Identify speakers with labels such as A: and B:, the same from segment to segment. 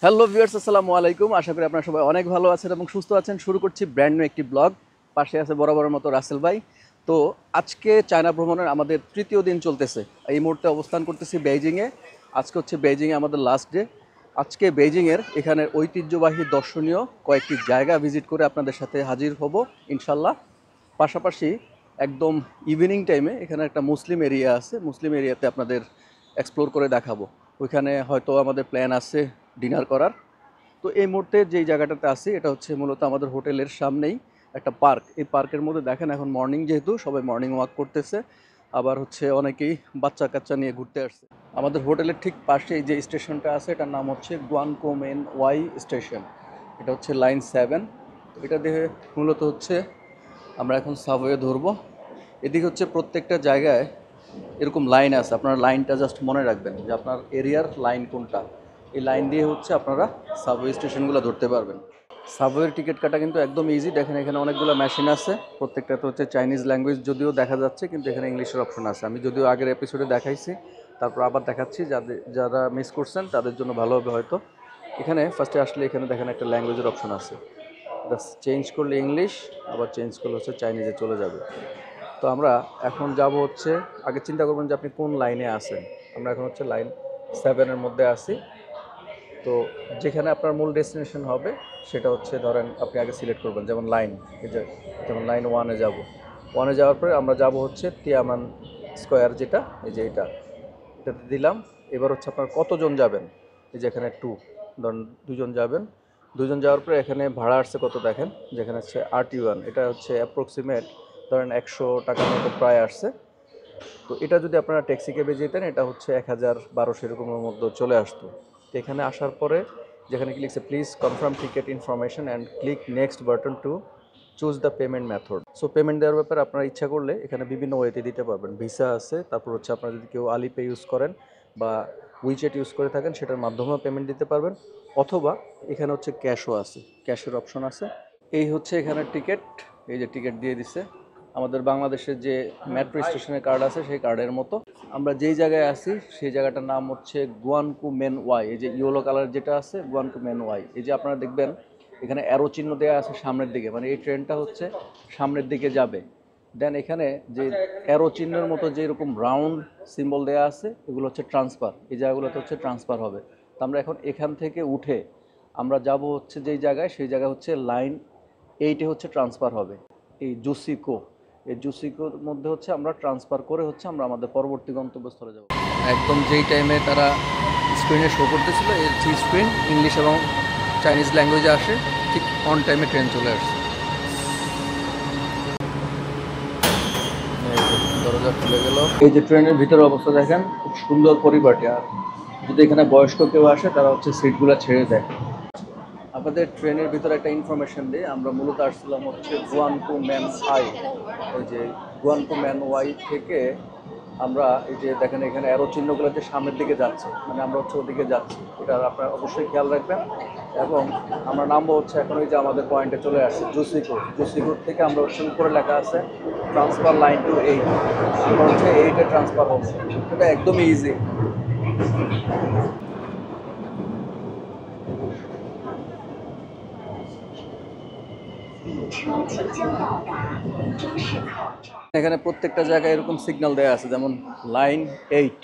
A: Hello viewers, আসসালামু আলাইকুম। আশা করি আপনারা সবাই অনেক ভালো আছেন এবং সুস্থ আছেন। শুরু করছি ব্র্যান্ড নিউ একটি ব্লগ। পাশে আছে বরাবরের মতো রাসেল ভাই। তো আজকে চায়না ভ্রমণের আমাদের তৃতীয় দিন চলতেছে। এই মুহূর্তে অবস্থান করতেছি বেইজিংয়ে। আজকে হচ্ছে বেইজিংয়ে আমাদের লাস্ট ডে। আজকে বেইজিংয়ের এখানের ঐতিহ্যবাহী দর্শনীয় কয়েকটি জায়গা ভিজিট করে আপনাদের সাথে হাজির হব ইনশাল্লাহ। পাশাপাশি একদম ইভিনিং টাইমে এখানে একটা মুসলিম এরিয়া আছে, মুসলিম এরিয়াতে আপনাদের এক্সপ্লোর করে দেখাবো। ওইখানে হয়তো আমাদের প্ল্যান আছে ডিনার করার। তো এই মুহূর্তে যেই জায়গাটাতে আছি এটা হচ্ছে মূলত আমাদের হোটেলের সামনেই একটা পার্ক। এই পার্কের মধ্যে দেখেন এখন মর্নিং, যেহেতু সবাই মর্নিং ওয়াক করতেছে, আবার হচ্ছে অনেকেই বাচ্চা কাচ্চা নিয়ে ঘুরতে আসছে। আমাদের হোটেলের ঠিক পাশে যে স্টেশনটা আছে এটার নাম হচ্ছে গুয়ানকোমেন ওয়াই স্টেশন। এটা হচ্ছে লাইন 7। এটা দেখে মূলত হচ্ছে আমরা এখন সাবওয়ে ধরবো। এদিকে হচ্ছে প্রত্যেকটা জায়গায় এরকম লাইন আছে, আপনারা লাইনটা জাস্ট মনে রাখবেন যে আপনার এরিয়ার লাইন কোনটা। এই লাইন দিয়ে হচ্ছে আপনারা সাবওয়ে স্টেশনগুলো ধরতে পারবেন। সাবওয়ের টিকিট কাটা কিন্তু একদম ইজি। দেখেন এখানে অনেকগুলো মেশিন আছে, প্রত্যেকটাতে হচ্ছে চাইনিজ ল্যাঙ্গুয়েজ যদিও দেখা যাচ্ছে, কিন্তু এখানে ইংলিশের অপশন আছে। আমি যদিও আগের এপিসোডে দেখাইছি, তারপর আবার দেখাচ্ছি, যারা মিস করছেন তাদের জন্য ভালো হবে হয়তো। এখানে ফার্স্টে আসলে এখানে দেখেন একটা ল্যাঙ্গুয়েজের অপশন আছে, চেঞ্জ করলে ইংলিশ, আবার চেঞ্জ করলে হচ্ছে চাইনিজে চলে যাবে। তো আমরা এখন যাব হচ্ছে, আগে চিন্তা করবেন যে আপনি কোন লাইনে আছেন। আমরা এখন হচ্ছে লাইন 7-এর মধ্যে আছি। তো যেখানে আপনার মূল ডেস্টিনেশন হবে সেটা হচ্ছে ধরেন আপনি আগে সিলেক্ট করবেন, যেমন লাইন, এই যে যেমন লাইন 1-এ যাব। 1-এ যাওয়ার পরে আমরা যাব হচ্ছে তিয়ামান স্কোয়ার, যেটা এই যে এটাতে দিলাম। এবার হচ্ছে আপনার কতজন যাবেন, এই যে এখানে 2, ধরেন 2 জন যাবেন। 2 জন যাওয়ার পরে এখানে ভাড়া আসছে কত দেখেন, যেখানে হচ্ছে RT1, এটা হচ্ছে অ্যাপ্রক্সিমেট ধরেন 100 টাকার মতো প্রায় আসছে। তো এটা যদি আপনারা ট্যাক্সি ক্যাবে যেতেন এটা হচ্ছে 1000-1200 এরকমের মধ্যে চলে আসতো। তো এখানে আসার পরে যেখানে লিখছে please confirm ticket information and click next button to choose the payment method. So payment দেওয়ার ব্যাপারে আপনারা ইচ্ছা করলে এখানে বিভিন্ন ওয়েতে দিতে পারবেন। ভিসা আছে, তারপর হচ্ছে আপনারা যদি কেউ আলিপে ইউজ করেন বা উইচেট ইউজ করে থাকেন সেটার মাধ্যমেও পেমেন্ট দিতে পারবেন, অথবা এখানে হচ্ছে ক্যাশও আছে, ক্যাশের অপশন আছে। এই হচ্ছে এখানে টিকিট, এই যে টিকিট দিয়ে দিছে আমাদের বাংলাদেশের যে মেট্রো স্টেশনের কার্ড আছে সেই কার্ডের মতো। আমরা যেই জায়গায় আছি সেই জায়গাটার নাম হচ্ছে গুয়ানকুমেন ওয়াই। এই যে ইয়েলো কালার যেটা আছে গুয়ানকুমেন ওয়াই, এই যে আপনারা দেখবেন এখানে অ্যারো চিহ্ন দেওয়া আছে সামনের দিকে, মানে এই ট্রেনটা হচ্ছে সামনের দিকে যাবে। দেন এখানে যে অ্যারো চিহ্নের মতো যে এরকম রাউন্ড সিম্বল দেওয়া আছে এগুলো হচ্ছে ট্রান্সফার, এই জায়গাগুলোতে হচ্ছে ট্রান্সফার হবে। তো আমরা এখন এখান থেকে উঠে আমরা যাব হচ্ছে যেই জায়গায়, সেই জায়গা হচ্ছে লাইন 8-এ হচ্ছে ট্রান্সফার হবে এই জুসিকো। এই জুসিকোর মধ্যে হচ্ছে আমরা ট্রান্সফার করে হচ্ছে আমরা আমাদের পরবর্তী গন্তব্যস্থলে যাব। একদম যেই টাইমে তারা স্ক্রিনে শো করতেছিল এই স্ক্রিন ইংলিশ এবং চাইনিজ ল্যাঙ্গুয়েজে আসে, ঠিক অন টাইমে ট্রেন চলে আসছে। দরজা খুলে গেল। এই যে ট্রেনের ভিতরে অবস্থা দেখেন, খুব সুন্দর পরিপাটি। আর যদি এখানে বয়স্ক কেউ আসে তারা হচ্ছে সিটগুলো ছেড়ে দেয়। আমাদের ট্রেনের ভিতরে একটা ইনফরমেশন দিই, আমরা মূলত আসছিলাম হচ্ছে গুয়ানকুমেন আই। ওই যে গুয়ানকুমেন ওয়াই থেকে আমরা এই যে দেখেন এখানে অ্যারো চিহ্নগুলো যে সামনের দিকে যাচ্ছে, মানে আমরা হচ্ছে ওদিকে যাচ্ছি, এটা আপনারা অবশ্যই খেয়াল রাখবেন। এবং আমরা নামবো হচ্ছে এখন ওই যে আমাদের পয়েন্টে চলে আসছে জুসিকো। জুসিকোর থেকে আমরা হচ্ছে উপরে লেখা আছে ট্রান্সফার লাইন টু 8, আমরা হচ্ছে 8-এ ট্রান্সফার হচ্ছে। এটা একদমই ইজি। এখানে প্রত্যেকটা জায়গায় এরকম সিগন্যাল দেওয়া আছে, যেমন লাইন 8,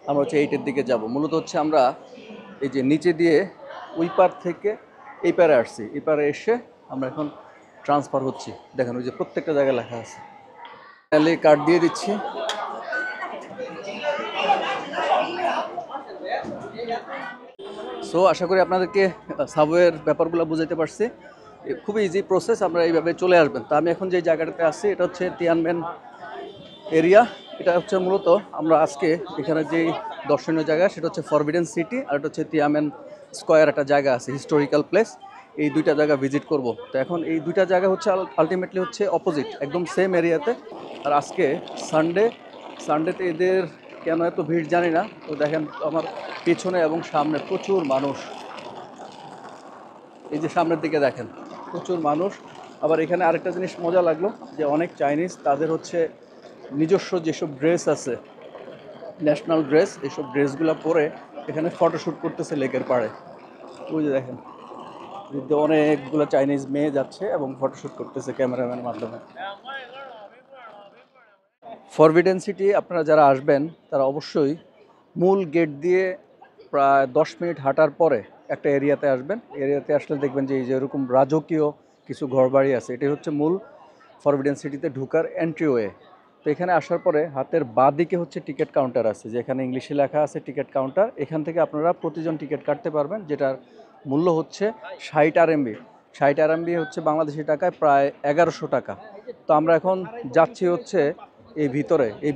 A: আমরা হচ্ছে 8-এর দিকে যাব। মূলত হচ্ছে আমরা এই যে নিচে দিয়ে ওই পার থেকে এই পারে আসছি, এই পারে এসে আমরা এখন ট্রান্সফার হচ্ছি। দেখেন ওই যে প্রত্যেকটা জায়গায় লেখা আছে। তাহলে কার্ড দিয়ে দিচ্ছি। সো আশা করি আপনাদেরকে সাবওয়ের ব্যাপারগুলো বুঝাইতে পারছি। খুবই ইজি প্রসেস, আমরা এইভাবে চলে আসবেন। তো আমি এখন যে জায়গাটাতে আছি এটা হচ্ছে তিয়ানমেন এরিয়া। এটা হচ্ছে মূলত আমরা আজকে এখানে যে দর্শনীয় জায়গা সেটা হচ্ছে ফরবিডেন সিটি, আর এটা হচ্ছে তিয়ানমেন স্কোয়ার, একটা জায়গা আছে হিস্টোরিক্যাল প্লেস। এই দুইটা জায়গা ভিজিট করব। তো এখন এই দুইটা জায়গা হচ্ছে আলটিমেটলি হচ্ছে অপোজিট, একদম সেম এরিয়াতে। আর আজকে সানডে, সানডেতে এদের কেন এত ভিড় জানি না। তো দেখেন আমার পেছনে এবং সামনে প্রচুর মানুষ, এই যে সামনের দিকে দেখেন প্রচুর মানুষ। আবার এখানে আরেকটা জিনিস মজা লাগলো যে অনেক চাইনিজ তাদের হচ্ছে নিজস্ব যেসব ড্রেস আছে, ন্যাশনাল ড্রেস, এইসব ড্রেসগুলো পরে এখানে ফটোশ্যুট করতেছে লেকের পাড়ে। ওই যে দেখেন এদিকে অনেকগুলো চাইনিজ মেয়ে যাচ্ছে এবং ফটোশ্যুট করতেছে ক্যামেরাম্যানের মাধ্যমে। ফরবিডেন সিটি আপনারা যারা আসবেন তারা অবশ্যই মূল গেট দিয়ে প্রায় 10 মিনিট হাঁটার পরে একটা এরিয়াতে আসবেন। এরিয়াতে আসলে দেখবেন যে এই যে এরকম রাজকীয় কিছু ঘরবাড়ি আছে, এটাই হচ্ছে মূল ফরবিডেন সিটিতে ঢুকার এন্ট্রিওয়ে। তো এখানে আসার পরে হাতের বাঁ দিকে হচ্ছে টিকিট কাউন্টার আছে, যেখানে ইংলিশে লেখা আছে টিকিট কাউন্টার। এখান থেকে আপনারা প্রতিজন টিকিট কাটতে পারবেন, যেটার মূল্য হচ্ছে 60 আরএমবি। 60 আরএমবি হচ্ছে বাংলাদেশি টাকায় প্রায় 1100 টাকা। তো আমরা এখন যাচ্ছি হচ্ছে এই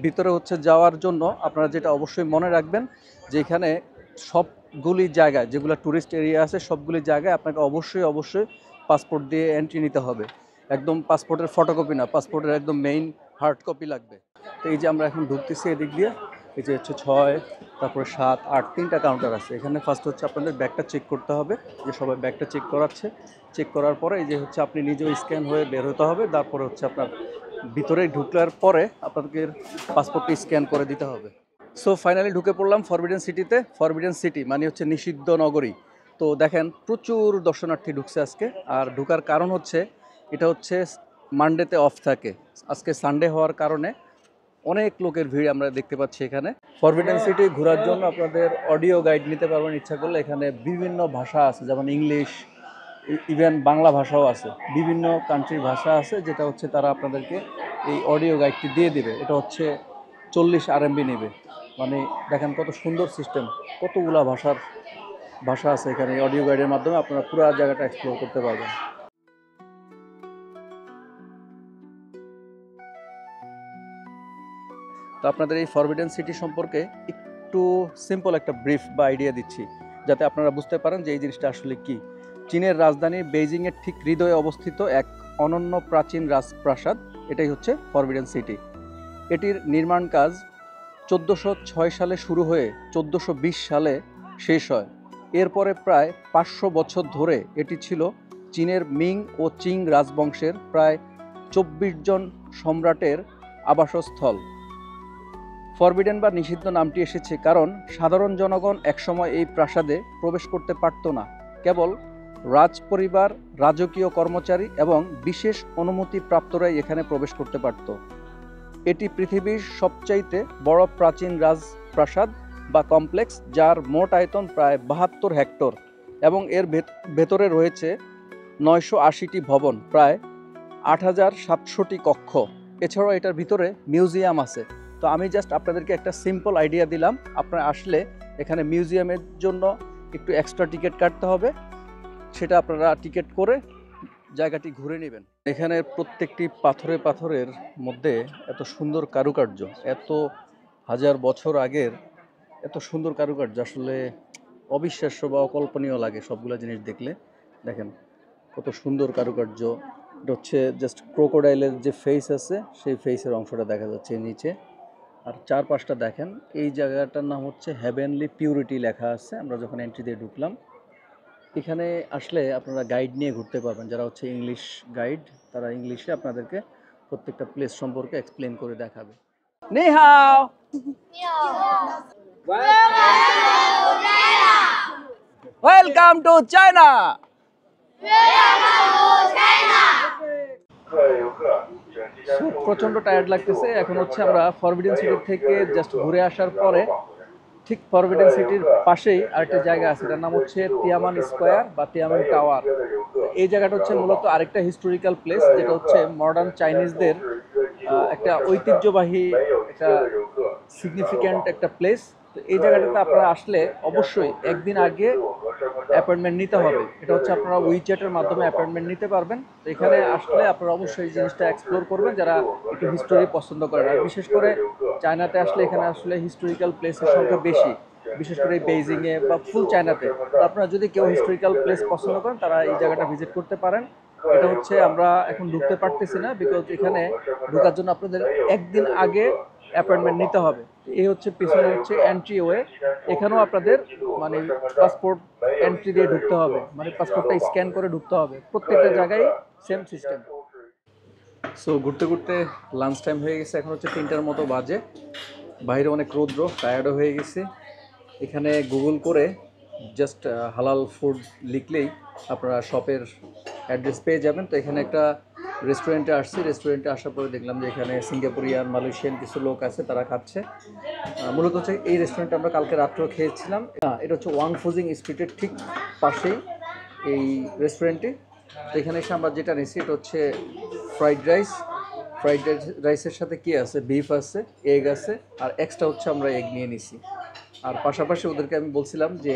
A: ভিতরে হচ্ছে যাওয়ার জন্য আপনারা যেটা অবশ্যই মনে রাখবেন যে এখানে সবগুলি জায়গায় যেগুলো ট্যুরিস্ট এরিয়া আছে সবগুলি জায়গায় আপনাকে অবশ্যই পাসপোর্ট দিয়ে এন্ট্রি নিতে হবে। একদম পাসপোর্টের ফটোকপি না, পাসপোর্টের একদম মেইন হার্ড কপি লাগবে। তো এই যে আমরা এখন ঢুকতেছি এদিক দিয়ে, এই যে হচ্ছে 6, তারপরে 7, 8 তিনটা কাউন্টার আছে। এখানে ফার্স্ট হচ্ছে আপনাদের ব্যাগটা চেক করতে হবে, যে সবাই ব্যাগটা চেক করাচ্ছে। চেক করার পরে এই যে হচ্ছে আপনি নিজেও স্ক্যান হয়ে বের হতে হবে। তারপরে হচ্ছে আপনার ভিতরে ঢুকলার পরে আপনাদের পাসপোর্টটা স্ক্যান করে দিতে হবে। সো ফাইনালি ঢুকে পড়লাম ফরবিডেন সিটিতে। ফরবিডেন সিটি মানে হচ্ছে নিষিদ্ধ নগরী। তো দেখেন প্রচুর দর্শনার্থী ঢুকছে আজকে। আর ঢুকার কারণ হচ্ছে এটা হচ্ছে মানডেতে অফ থাকে, আজকে সানডে হওয়ার কারণে অনেক লোকের ভিড় আমরা দেখতে পাচ্ছি এখানে। ফরবিডেন সিটি ঘোরার জন্য আপনাদের অডিও গাইড নিতে পারবেন ইচ্ছা করলে। এখানে বিভিন্ন ভাষা আছে, যেমন ইংলিশ, ইভেন বাংলা ভাষাও আছে, বিভিন্ন কান্ট্রির ভাষা আছে, যেটা হচ্ছে তারা আপনাদেরকে এই অডিও গাইডটি দিয়ে দিবে। এটা হচ্ছে 40 আরএমবি নেবে। মানে দেখেন কত সুন্দর সিস্টেম, কতগুলা ভাষা আছে এখানে। অডিও গাইডের মাধ্যমে আপনারা পুরো জায়গাটা এক্সপ্লোর করতে পারবেন। তো আপনাদের এই ফরবিডেন সিটি সম্পর্কে একটু সিম্পল একটা ব্রিফ বা আইডিয়া দিচ্ছি, যাতে আপনারা বুঝতে পারেন যে এই জিনিসটা আসলে কি। চীনের রাজধানী বেইজিংয়ের ঠিক হৃদয়ে অবস্থিত এক অনন্য প্রাচীন রাজপ্রাসাদ, এটাই হচ্ছে ফরবিডেন সিটি। এটির নির্মাণ কাজ 1406 সালে শুরু হয়ে 1420 সালে শেষ হয়। এরপরে প্রায় 500 বছর ধরে এটি ছিল চীনের মিং ও চিং রাজবংশের প্রায় 24 জন সম্রাটের আবাসস্থল। ফরবিডেন বা নিষিদ্ধ নামটি এসেছে কারণ সাধারণ জনগণ একসময় এই প্রাসাদে প্রবেশ করতে পারত না। কেবল রাজপরিবার, রাজকীয় কর্মচারী এবং বিশেষ অনুমতি প্রাপ্তরাই এখানে প্রবেশ করতে পারত। এটি পৃথিবীর সবচাইতে বড় প্রাচীন রাজপ্রাসাদ বা কমপ্লেক্স, যার মোট আয়তন প্রায় 72 হেক্টর এবং এর ভেতরে রয়েছে 980টি ভবন, প্রায় 8700টি কক্ষ। এছাড়াও এটার ভিতরে মিউজিয়াম আছে। তো আমি জাস্ট আপনাদেরকে একটা সিম্পল আইডিয়া দিলাম। আপনারা আসলে এখানে মিউজিয়ামের জন্য একটু এক্সট্রা টিকিট কাটতে হবে, সেটা আপনারা টিকিট করে জায়গাটি ঘুরে নেবেন। এখানে প্রত্যেকটি পাথরের মধ্যে এত সুন্দর কারুকার্য, এত হাজার বছর আগের এত সুন্দর কারুকার্য, আসলে অবিশ্বাস্য বা অকল্পনীয় লাগে সবগুলো জিনিস দেখলে। দেখেন কত সুন্দর কারুকার্য। এটা হচ্ছে জাস্ট ক্রোকোডাইলের যে ফেস আছে সেই ফেসের অংশটা দেখা যাচ্ছে নিচে। আর চারপাশটা দেখেন, এই জায়গাটার নাম হচ্ছে হেভেনলি পিউরিটি লেখা আছে। আমরা যখন এন্ট্রি দিয়ে ঢুকলাম, এখানে আসলে আপনারা গাইড নিয়ে ঘুরতে পারবেন, যারা হচ্ছে ইংলিশ গাইড, তারা ইংলিশে আপনাদেরকে প্রত্যেকটা প্লেস সম্পর্কে এক্সপ্লেন করে দেখাবে। নি হাও, ওয়েলকাম টু চায়না। প্রচন্ড টায়ার্ড লাগতেছে। এখন হচ্ছে আমরা ফরবিডেন সিটি থেকে জাস্ট ঘুরে আসার পরে ঠিক ফরবিডেন সিটির পাশেই আরেকটা জায়গা আছে, এটার নাম হচ্ছে তিয়ামান স্কোয়ার বা তিয়ামান টাওয়ার। এই জায়গাটা হচ্ছে মূলত আরেকটা হিস্টোরিক্যাল প্লেস, যেটা হচ্ছে মডার্ন চাইনিজদের একটা ঐতিহ্যবাহী, একটা সিগনিফিক্যান্ট একটা প্লেস। তো এই জায়গাটাতে আপনারা আসলে অবশ্যই একদিন আগে অ্যাপয়েন্টমেন্ট নিতে হবে। এটা হচ্ছে আপনারা উইচ্যাটের মাধ্যমে অ্যাপয়েন্টমেন্ট নিতে পারবেন। তো এখানে আসলে আপনারা অবশ্যই এই জিনিসটা এক্সপ্লোর করবেন, যারা একটু হিস্টোরি পছন্দ করেন। আর বিশেষ করে চায়নাতে আসলে এখানে আসলে হিস্টোরিক্যাল প্লেসের সংখ্যা বেশি, বিশেষ করে বেইজিংয়ে বা ফুল চায়নাতে। তো আপনারা যদি কেউ হিস্টোরিক্যাল প্লেস পছন্দ করেন, তারা এই জায়গাটা ভিজিট করতে পারেন। এটা হচ্ছে আমরা এখন ঢুকতে পারতেছি না, বিকজ এখানে ঢোকার জন্য আপনাদের একদিন আগে অ্যাপয়েন্টমেন্ট নিতে হবে। এই হচ্ছে পিছনে হচ্ছে এন্ট্রি ওয়ে। এখানেও আপনাদের মানে পাসপোর্ট এন্ট্রি দিয়ে ঢুকতে হবে, মানে পাসপোর্টটা স্ক্যান করে ঢুকতে হবে। প্রত্যেকটা জায়গায় সেম সিস্টেম। সো ঘুরতে ঘুরতে লাঞ্চ টাইম হয়ে গেছে, এখন হচ্ছে 3টার মতো বাজে। বাইরে অনেক রৌদ্র, টায়ার্ডও হয়ে গেছি। এখানে গুগল করে জাস্ট হালাল ফুড লিখলেই আপনারা শপের অ্যাড্রেস পেয়ে যাবেন। তো এখানে একটা রেস্টুরেন্টে আসছি, রেস্টুরেন্টে আসার পরে দেখলাম যে এখানে সিঙ্গাপুরিয়ান মালয়েশিয়ান কিছু লোক আছে, তারা খাচ্ছে। মূলত হচ্ছে এই রেস্টুরেন্টে আমরা কালকে রাত্রেও খেয়েছিলাম। এটা হচ্ছে ওয়াং ফুজিং স্ট্রিটের ঠিক পাশেই এই রেস্টুরেন্টটি। তো এখানে এসে আমরা যেটা নিয়েছি এটা হচ্ছে ফ্রাইড রাইস। ফ্রাইড রাইসের সাথে কি আছে, বিফ আছে, এগ আছে, আর এক্সট্রা হচ্ছে আমরা এগ নিয়ে নিছি। আর পাশাপাশি ওদেরকে আমি বলছিলাম যে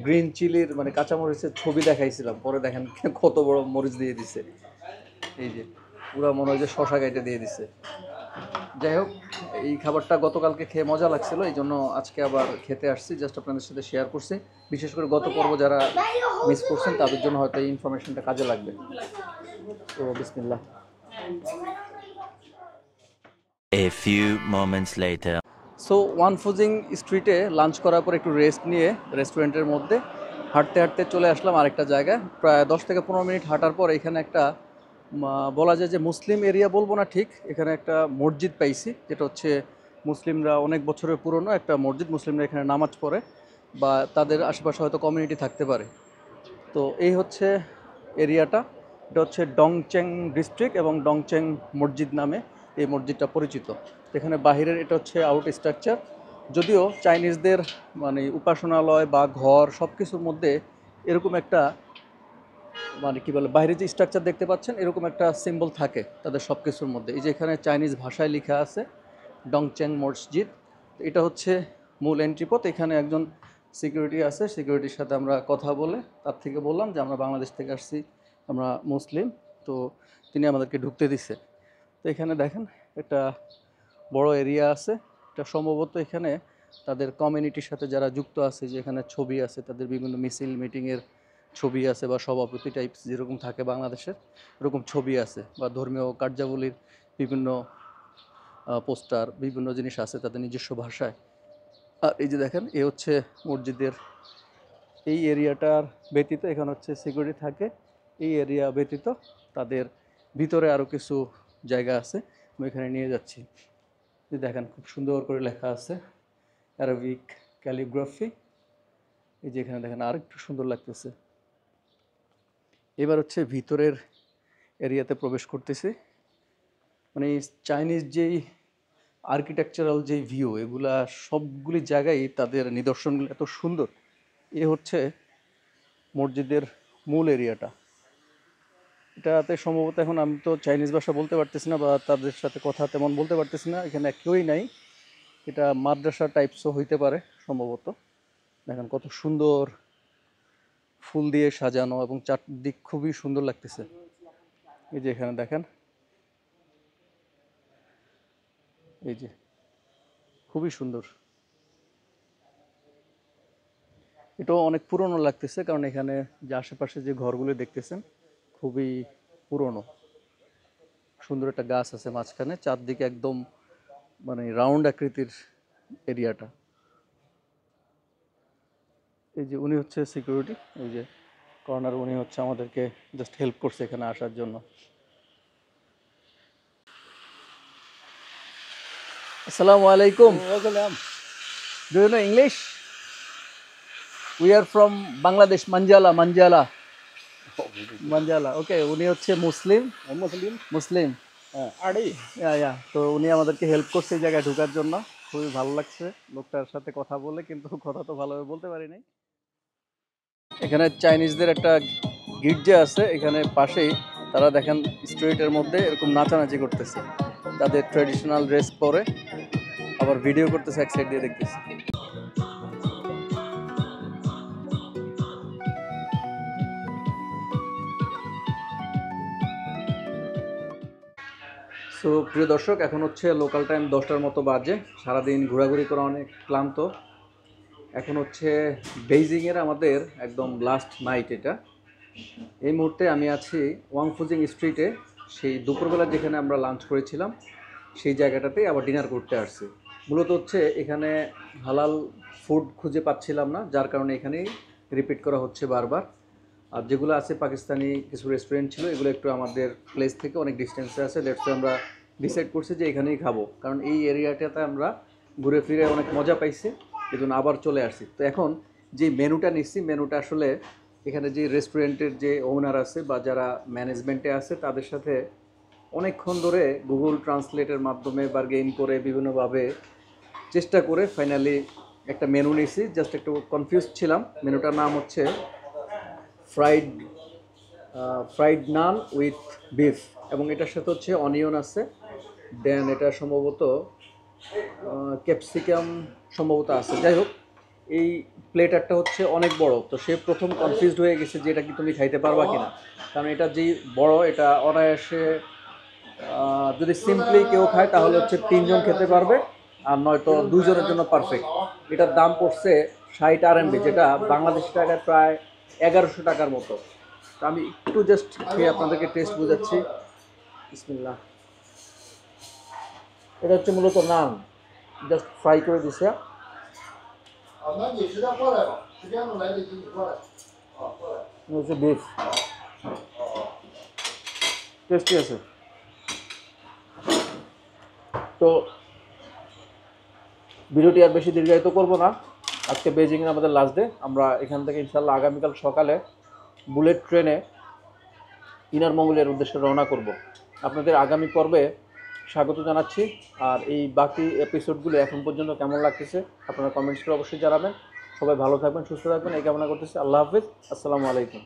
A: গ্রিন চিলির মানে কাঁচামরিচের ছবি দেখাইছিলাম, পরে দেখেন কত বড় মরিচ দিয়ে দিছে, এই যে পুরা মনে হয় যে শশা কাইটে দিয়ে দিছে। যাই হোক, এই খাবারটা গতকালকে খেয়ে মজা লাগছিল, এই জন্য আজকে আবার খেতে আসছি, জাস্ট আপনাদের সাথে শেয়ার করছি। বিশেষ করে গত পর্ব যারা মিস করছেন তাদের জন্য হয়তো এই ইনফরমেশনটা কাজে লাগবে। তো বিসমিল্লাহ।
B: A few moments later.
A: So one ফুজিং স্ট্রিটে লাঞ্চ করার পর একটু রেস্ট নিয়ে রেস্টুরেন্টের মধ্যে হাঁটতে হাঁটতে চলে আসলাম আরেকটা জায়গায়। প্রায় 10 থেকে 15 মিনিট হাঁটার পর এখানে একটা বলা যায় যে মুসলিম এরিয়া বলবো না ঠিক, এখানে একটা মসজিদ পাইছি, যেটা হচ্ছে মুসলিমরা অনেক বছরের পুরনো একটা মসজিদ। মুসলিমরা এখানে নামাজ পড়ে বা তাদের আশেপাশে হয়তো কমিউনিটি থাকতে পারে। তো এই হচ্ছে এরিয়াটা, এটা হচ্ছে ডংচেং ডিস্ট্রিক্ট এবং ডংচেং মসজিদ নামে এই মসজিদটা পরিচিত। এখানে বাহিরের এটা হচ্ছে আউট স্ট্রাকচার, যদিও চাইনিজদের মানে উপাসনালয় বা ঘর সব কিছুর মধ্যে এরকম একটা মানে কী বলে বাইরে যে স্ট্রাকচার দেখতে পাচ্ছেন এরকম একটা সিম্বল থাকে তাদের সব কিছুর মধ্যে। এই যে এখানে চাইনিজ ভাষায় লেখা আছে ডংচেং মসজিদ। এটা হচ্ছে মূল এন্ট্রি পথ। এখানে একজন সিকিউরিটি আছে, সিকিউরিটির সাথে আমরা কথা বলে তার থেকে বললাম যে আমরা বাংলাদেশ থেকে আসছি, আমরা মুসলিম, তো তিনি আমাদেরকে ঢুকতে দিচ্ছে। তো এখানে দেখেন একটা বড় এরিয়া আছে, এটা সম্ভবত এখানে তাদের কমিউনিটির সাথে যারা যুক্ত আছে, যে এখানে ছবি আছে তাদের বিভিন্ন মিছিল মিটিংয়ের ছবি আছে, বা সভাপতি টাইপস যেরকম থাকে বাংলাদেশের এরকম ছবি আছে, বা ধর্মীয় কার্যাবলীর বিভিন্ন পোস্টার বিভিন্ন জিনিস আছে তাদের নিজস্ব ভাষায়। আর এই যে দেখেন এ হচ্ছে মসজিদের এই এরিয়াটার ব্যতীত, এখানে হচ্ছে সিকিউরিটি থাকে, এই এরিয়া ব্যতীত তাদের ভিতরে আরও কিছু জায়গা আছে, আমি এখানে নিয়ে যাচ্ছি। দেখেন খুব সুন্দর করে লেখা আছে অ্যারাবিক ক্যালিগ্রাফি। এই যে এখানে দেখেন আর একটু সুন্দর লাগতেছে। এবার হচ্ছে ভিতরের এরিয়াতে প্রবেশ করতেছি। মানে চাইনিজ যেই আর্কিটেকচারাল যেই ভিউ, এগুলা সবগুলি জায়গায় তাদের নিদর্শনগুলো এত সুন্দর। এ হচ্ছে মসজিদের মূল এরিয়াটা। এটাতে সম্ভবত এখন আমি তো চাইনিজ ভাষা বলতে পারতেছি না বা তাদের সাথে কথা তেমন বলতে পারতেছি না, এখানে কেউই নাই। এটা মাদ্রাসা টাইপসও হইতে পারে সম্ভবত। দেখেন কত সুন্দর ফুল দিয়ে সাজানো এবং চারদিক খুবই সুন্দর লাগতেছে। এই যে এখানে দেখেন, এই যে খুবই সুন্দর। এটাও অনেক পুরনো লাগতেছে, কারণ এখানে যে আশেপাশে যে ঘরগুলো দেখতেছেন খুবই পুরনো। সুন্দর একটা গাছ আছে মাঝখানে, চারদিকে একদম মানে রাউন্ড আকৃতির এরিয়াটা। এই যে উনি হচ্ছে সিকিউরিটি, এই যে কর্নার, উনি হচ্ছে আমাদেরকে জাস্ট হেল্প করছে এখানে আসার জন্য। আসসালামু আলাইকুম। Do you know English? We are from Bangladesh, মানজালা। ওকে, উনি হচ্ছে মুসলিম। মুসলিম তো উনি আমাদেরকে হেল্প করছে এই জায়গায় ঢোকার জন্য। খুবই ভালো লাগছে লোকটার সাথে কথা বলে, কিন্তু কথা তো ভালোভাবে বলতে পারি নাই। এখানে চাইনিজদের একটা গির্জা আছে এখানে পাশেই, তারা দেখেন স্ট্রিটের মধ্যে এরকম নাচানাচি করতেছে, তাদের ট্র্যাডিশনাল ড্রেস পরে আবার ভিডিও করতেছে এক সাইড দিয়ে দেখতেছি। সো প্রিয় দর্শক, এখন হচ্ছে লোকাল টাইম 10টার মতো বাজে। সারাদিন ঘোরাঘুরি করা অনেক ক্লান্ত। এখন হচ্ছে বেইজিংয়ের আমাদের একদম লাস্ট নাইট এটা। এই মুহূর্তে আমি আছি ওয়াং ফুজিং স্ট্রিটে, সেই দুপুরবেলা যেখানে আমরা লাঞ্চ করেছিলাম সেই জায়গাটাতেই আবার ডিনার করতে আসছি। মূলত হচ্ছে এখানে হালাল ফুড খুঁজে পাচ্ছিলাম না, যার কারণে এখানেই রিপিট করা হচ্ছে বারবার। আর যেগুলো আছে পাকিস্তানি কিছু রেস্টুরেন্ট ছিল, এগুলো একটু আমাদের প্লেস থেকে অনেক ডিস্টেন্সে আছে, দ্যাটস আমরা ডিসাইড করছি যে এখানেই খাবো, কারণ এই এরিয়াটাতে আমরা ঘুরে ফিরে অনেক মজা পাইছি, এই জন্য আবার চলে আসছি। তো এখন যে মেনুটা নিচ্ছি মেনুটা আসলে এখানে যে রেস্টুরেন্টের যে ওনার আছে বা যারা ম্যানেজমেন্টে আছে তাদের সাথে অনেকক্ষণ ধরে গুগল ট্রান্সলেটের মাধ্যমে বার্গেইন করে বিভিন্নভাবে চেষ্টা করে ফাইনালি একটা মেনু নিয়েছি। জাস্ট একটু কনফিউজ ছিলাম। মেনুটার নাম হচ্ছে fried fried naan with beef, এবং এটার সাথে হচ্ছে অনিয়ন আছে, দেন এটা সম্ভবত ক্যাপসিকাম সম্ভবত আছে। যাই হোক, এই প্লেটারটা হচ্ছে অনেক বড়, তো সে প্রথম কনফিউজড হয়ে গেছে যে এটা কি তুমি খাইতে পারবা কিনা, কারণ এটা যেই বড় এটা অনায়াসে যদি সিম্পলি কেউ খায় তাহলে হচ্ছে 3 জন খেতে পারবে, আর নয়তো 2 জনের জন্য পারফেক্ট। এটার দাম পড়ছে 60 RMB, যেটা বাংলাদেশি টাকায় প্রায় 1100 টাকার মতো। তো আমি একটু জাস্ট খেয়ে আপনাদেরকে টেস্ট বোঝাচ্ছি। বিসমিল্লাহ। এটা হচ্ছে মূলত নান, জাস্ট ফ্রাই করে দিছে।
C: 啊，那你实在过来吧，时间都来得及，你过来。啊，过来。
A: এটা হচ্ছে বিফ, টেস্টি আছে। তো ভিডিওটি আর বেশি দীর্ঘায়িত করব না, আজকে বেজিংয়ে আমাদের লাস্ট ডে। আমরা এখান থেকে ইনশাল্লাহ আগামীকাল সকালে বুলেট ট্রেনে ইনার মঙ্গলের উদ্দেশ্যে রওনা করব। আপনাদের আগামী পর্বে স্বাগত জানাচ্ছি। আর এই বাকি এপিসোডগুলো এখন পর্যন্ত কেমন লাগতেছে আপনারা কমেন্টস করে অবশ্যই জানাবেন। সবাই ভালো থাকবেন, সুস্থ থাকবেন এই কামনা করতেছি। আল্লাহ হাফিজ, আসসালামু আলাইকুম।